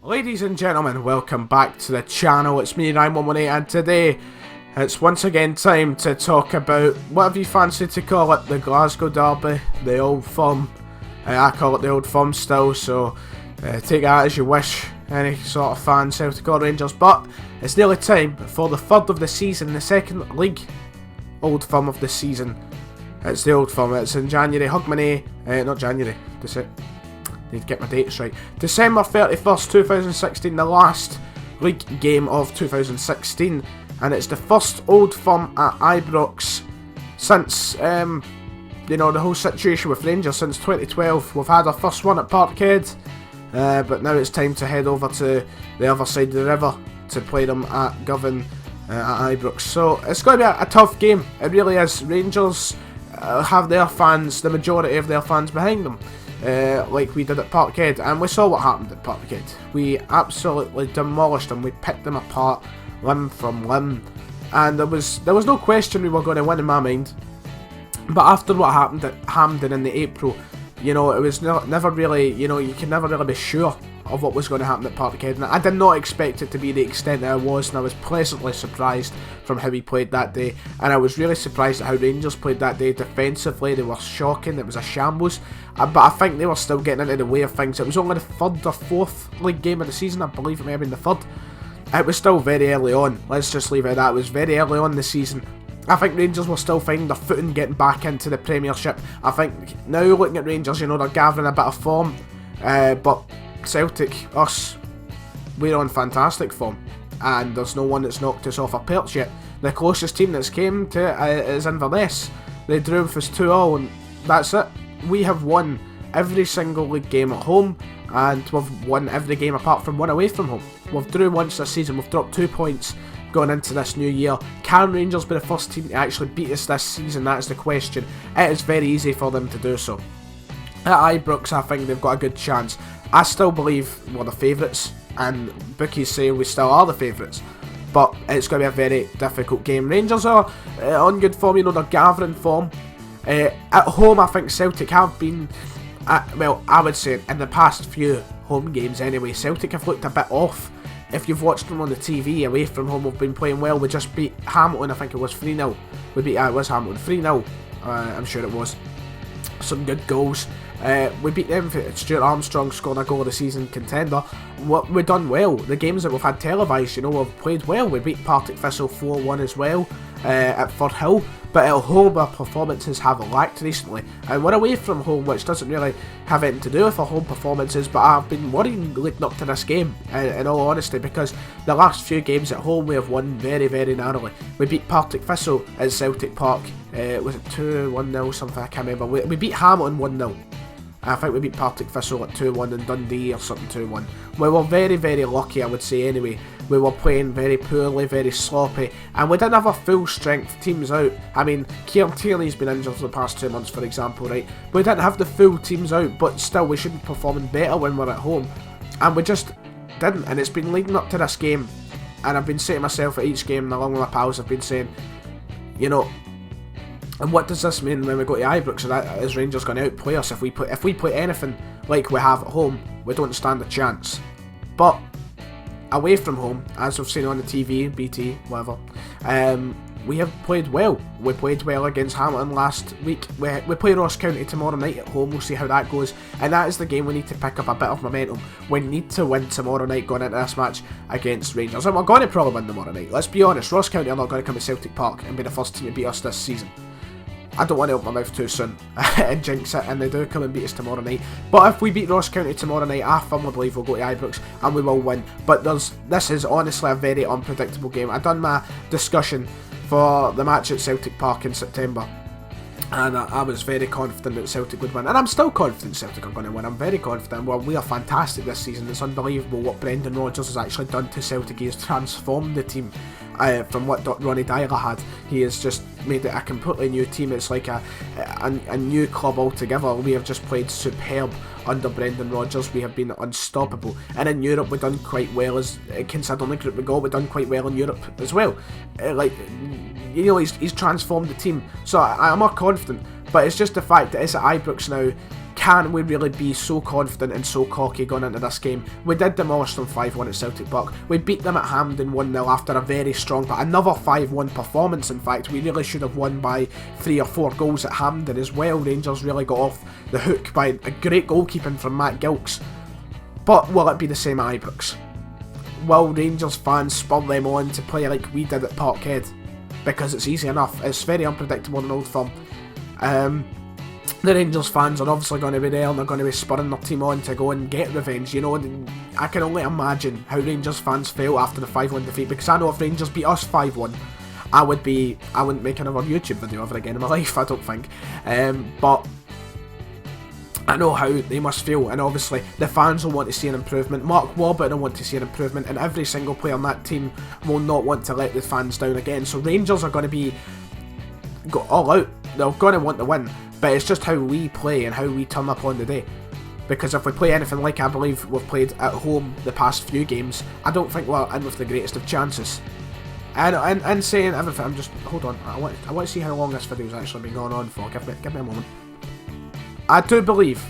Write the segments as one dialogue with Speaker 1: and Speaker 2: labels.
Speaker 1: Ladies and gentlemen, welcome back to the channel. It's me, Ryan118, and today it's once again time to talk about whatever you fancy to call it, the Glasgow Derby, the Old Firm. I call it the Old Firm still, so take that as you wish, any sort of fan, Celtic or Rangers. But it's nearly time for the third of the season, the second league Old Firm of the season. It's the Old Firm, it's in January, not January, that's it. Need to get my dates right. December 31st, 2016, the last league game of 2016, and it's the first Old Firm at Ibrox since, the whole situation with Rangers since 2012. We've had our first one at Parkhead, but now it's time to head over to the other side of the river to play them at Govan, at Ibrox. So it's going to be a tough game, it really is. Rangers have their fans, the majority of their fans behind them. Like we did at Parkhead, and we saw what happened at Parkhead. We absolutely demolished them. We picked them apart limb from limb, and there was no question we were going to win in my mind. But after what happened at Hampden in the April, it was never really, you can never really be sure of what was going to happen at Parkhead, and I did not expect it to be the extent that it was, and I was pleasantly surprised from how we played that day, and I was really surprised at how Rangers played that day. Defensively, they were shocking, it was a shambles, but I think they were still getting into the way of things. It was only the third or fourth league game of the season, I believe it may have been the third. It was still very early on, let's just leave it at that. It was very early on in the season. I think Rangers were still finding their footing getting back into the Premiership. I think now looking at Rangers, they're gathering a bit of form, but Celtic, us, we're on fantastic form, and there's no one that's knocked us off our perch yet. The closest team that's came to it is Inverness. They drew with us 2-2, and that's it. We have won every single league game at home, and we've won every game apart from one away from home. We've drew once this season, we've dropped 2 points going into this new year. Can Rangers be the first team to actually beat us this season? That is the question. It is very easy for them to do so. At Ibrox, I think they've got a good chance. I still believe we're the favourites, and bookies say we still are the favourites, but it's going to be a very difficult game. Rangers are on good form, they're gathering form. At home, I think Celtic have been, I would say in the past few home games anyway, Celtic have looked a bit off. If you've watched them on the TV, away from home, we've been playing well. We just beat Hamilton, I think it was 3-0. It was Hamilton, 3-0, I'm sure it was. Some good goals. We beat them. Stuart Armstrong scored a goal of the season contender. We've done well. The games that we've had televised, we've played well. We beat Partick Thistle 4-1 as well at Ford Hill. But at home, our performances have lacked recently. And we're away from home, which doesn't really have anything to do with our home performances. But I've been worrying leading up to this game, in all honesty, because the last few games at home we have won very, very narrowly. We beat Partick Thistle at Celtic Park. Was it 2-1-0, something, I can't remember. We beat Hamilton 1-0. I think we beat Partick Thistle at 2-1 and Dundee or something 2-1. We were very, very lucky, I would say anyway. We were playing very poorly, very sloppy, and we didn't have our full strength teams out. I mean, Kieran Tierney's been injured for the past 2 months, for example, right? We didn't have the full teams out, but still we should be performing better when we're at home. And we just didn't, and it's been leading up to this game, and I've been saying to myself at each game, along with my pals, I've been saying, and what does this mean when we go to Ibrox? Is Rangers going to outplay us? If we play anything like we have at home, we don't stand a chance. But away from home, as we've seen on the TV, BT, whatever, we have played well. We played well against Hamilton last week. We play Ross County tomorrow night at home. We'll see how that goes. And that is the game we need to pick up a bit of momentum. We need to win tomorrow night going into this match against Rangers. And we're going to probably win tomorrow night. Let's be honest, Ross County are not going to come to Celtic Park and be the first team to beat us this season. I don't want to open my mouth too soon and jinx it, and they do come and beat us tomorrow night. But if we beat Ross County tomorrow night, I firmly believe we'll go to Ibrox and we will win. But this is honestly a very unpredictable game. I've done my discussion for the match at Celtic Park in September, and I was very confident that Celtic would win, and I'm still confident Celtic are going to win. I'm very confident. Well, we are fantastic this season. It's unbelievable what Brendan Rodgers has actually done to Celtic. He has transformed the team from what Ronnie Dyler had. He has just made it a completely new team. It's like a new club altogether. We have just played superb under Brendan Rodgers. We have been unstoppable, and in Europe we've done quite well. As considering the group we got, we've done quite well in Europe as well. He's transformed the team, so I'm more confident. But it's just the fact that it's at Ibrox now. can we really be so confident and so cocky going into this game? We did demolish them 5-1 at Celtic Park. We beat them at Hampden 1-0 after a very strong, but another 5-1 performance. In fact, we really should have won by 3 or 4 goals at Hampden as well. Rangers really got off the hook by a great goalkeeping from Matt Gilks. But will it be the same at Ibrox? Will Rangers fans spur them on to play like we did at Parkhead? Because it's easy enough. It's very unpredictable in Old Firm. The Rangers fans are obviously going to be there and they're going to be spurring their team on to go and get revenge. You know, I can only imagine how Rangers fans feel after the 5-1 defeat, because I know if Rangers beat us 5-1, I wouldn't make another YouTube video ever again in my life, I don't think. But I know how they must feel, and obviously the fans will want to see an improvement. Mark Warburton will want to see an improvement, and every single player on that team will not want to let the fans down again. So Rangers are going to go all out. They're going to want to win, but it's just how we play and how we turn up on the day. Because if we play anything like I believe we've played at home the past few games, I don't think we're in with the greatest of chances. And saying everything, I'm just, hold on, I want to see how long this video's actually been going on for. Give me a moment. I do believe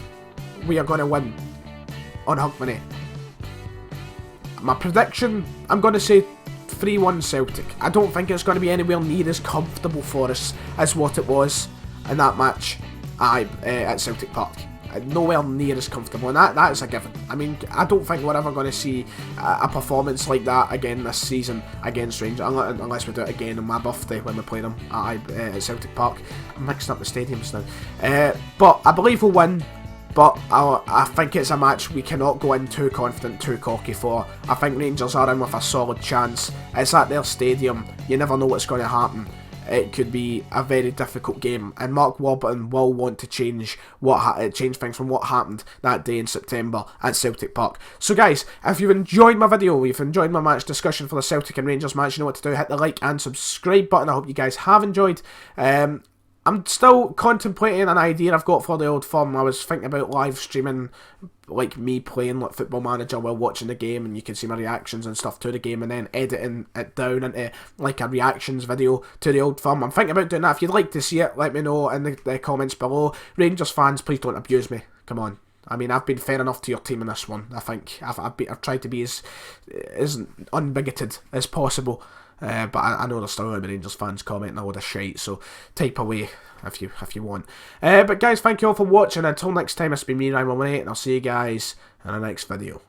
Speaker 1: we are going to win on Hogmanay. My prediction, I'm going to say 3-1 Celtic. I don't think it's going to be anywhere near as comfortable for us as what it was in that match at Celtic Park. Nowhere near as comfortable, and that is a given. I mean, I don't think we're ever going to see a performance like that again this season against Rangers, unless we do it again on my birthday when we play them at Celtic Park. I'm mixing up the stadiums now. But I believe we'll win, but I think it's a match we cannot go in too confident, too cocky for. I think Rangers are in with a solid chance. It's at their stadium, you never know what's going to happen. It could be a very difficult game, and Mark Warburton will want to change things from what happened that day in September at Celtic Park. So guys, if you've enjoyed my video, if you've enjoyed my match discussion for the Celtic and Rangers match, you know what to do. Hit the like and subscribe button. I hope you guys have enjoyed. I'm still contemplating an idea I've got for the Old Firm. I was thinking about live streaming, like me playing like Football Manager while watching the game, and you can see my reactions and stuff to the game, and then editing it down into like a reactions video to the Old Firm. I'm thinking about doing that. If you'd like to see it, let me know in the comments below. Rangers fans, please don't abuse me. Come on. I mean, I've been fair enough to your team in this one. I think I've tried to be as unbigoted as possible. But I know there's still going to be Rangers fans commenting a load of shite, so type away if you want. But guys, thank you all for watching. Until next time, it's been me, Ryan 118, and I'll see you guys in the next video.